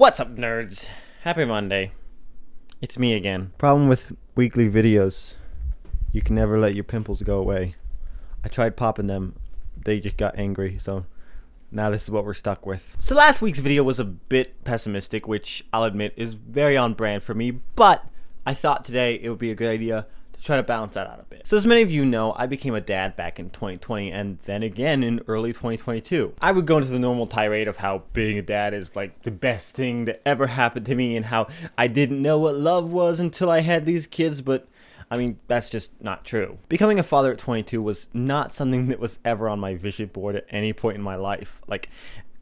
What's up, nerds? Happy Monday. It's me again. Problem with weekly videos, you can never let your pimples go away. I tried popping them, they just got angry, so now this is what we're stuck with. So last week's video was a bit pessimistic, which I'll admit is very on brand for me, but I thought today it would be a good idea to try to balance that out a bit. So as many of you know, I became a dad back in 2020 and then again in early 2022. I would go into the normal tirade of how being a dad is like the best thing that ever happened to me and how I didn't know what love was until I had these kids, but I mean, that's just not true. Becoming a father at 22 was not something that was ever on my vision board at any point in my life. Like,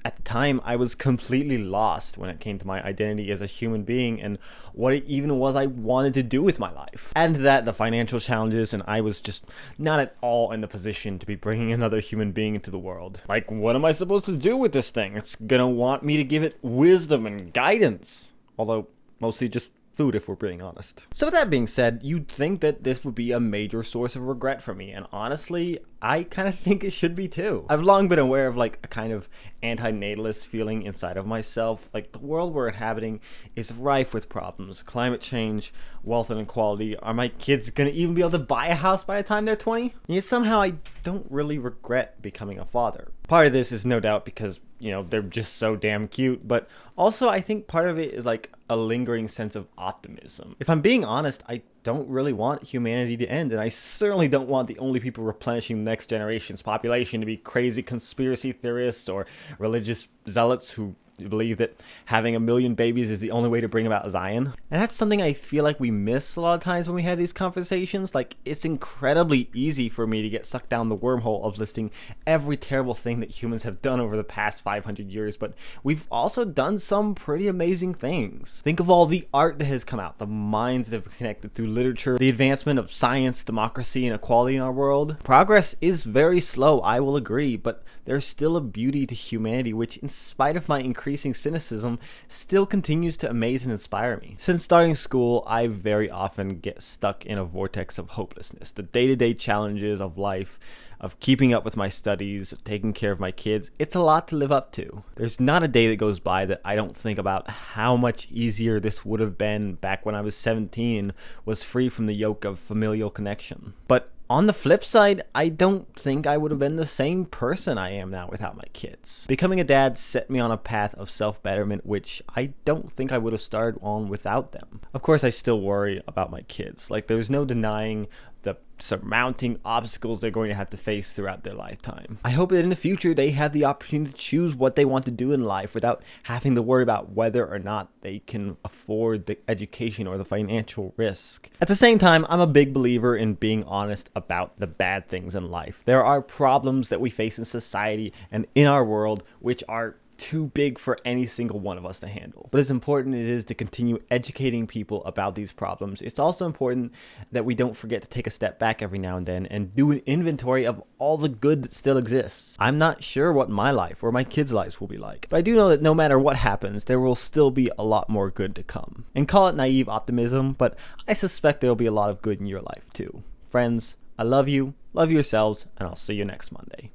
at the time, I was completely lost when it came to my identity as a human being and what it even was I wanted to do with my life. Add to that the financial challenges, and I was just not at all in the position to be bringing another human being into the world. Like, what am I supposed to do with this thing? It's gonna want me to give it wisdom and guidance. Although, mostly just food, if we're being honest. So with that being said, you'd think that this would be a major source of regret for me, and honestly, I kind of think it should be too. I've long been aware of like a kind of anti-natalist feeling inside of myself. Like, the world we're inhabiting is rife with problems. Climate change, wealth inequality. Are my kids gonna even be able to buy a house by the time they're 20? Yet somehow I don't really regret becoming a father. Part of this is no doubt because, you know, they're just so damn cute, but also I think part of it is like a lingering sense of optimism. If I'm being honest, I don't really want humanity to end, and I certainly don't want the only people replenishing the next generation's population to be crazy conspiracy theorists or religious zealots who believe that having 1 million babies is the only way to bring about Zion. And that's something I feel like we miss a lot of times when we have these conversations. Like, it's incredibly easy for me to get sucked down the wormhole of listing every terrible thing that humans have done over the past 500 years, but we've also done some pretty amazing things. Think of all the art that has come out, the minds that have connected through literature, the advancement of science, democracy, and equality in our world. Progress is very slow, I will agree, but there's still a beauty to humanity which, in spite of my increasing cynicism, still continues to amaze and inspire me. Since starting school, I very often get stuck in a vortex of hopelessness. The day-to-day challenges of life, of keeping up with my studies, of taking care of my kids, it's a lot to live up to. There's not a day that goes by that I don't think about how much easier this would have been back when I was 17, was free from the yoke of familial connection. But on the flip side, I don't think I would have been the same person I am now without my kids. Becoming a dad set me on a path of self-betterment which I don't think I would have started on without them. Of course, I still worry about my kids. Like, there's no denying the surmounting obstacles they're going to have to face throughout their lifetime. I hope that in the future they have the opportunity to choose what they want to do in life without having to worry about whether or not they can afford the education or the financial risk. At the same time, I'm a big believer in being honest about the bad things in life. There are problems that we face in society and in our world which are too big for any single one of us to handle. But as important as it is to continue educating people about these problems, it's also important that we don't forget to take a step back every now and then and do an inventory of all the good that still exists. I'm not sure what my life or my kids' lives will be like, but I do know that no matter what happens, there will still be a lot more good to come. And call it naive optimism, but I suspect there will be a lot of good in your life too. Friends, I love you, love yourselves, and I'll see you next Monday.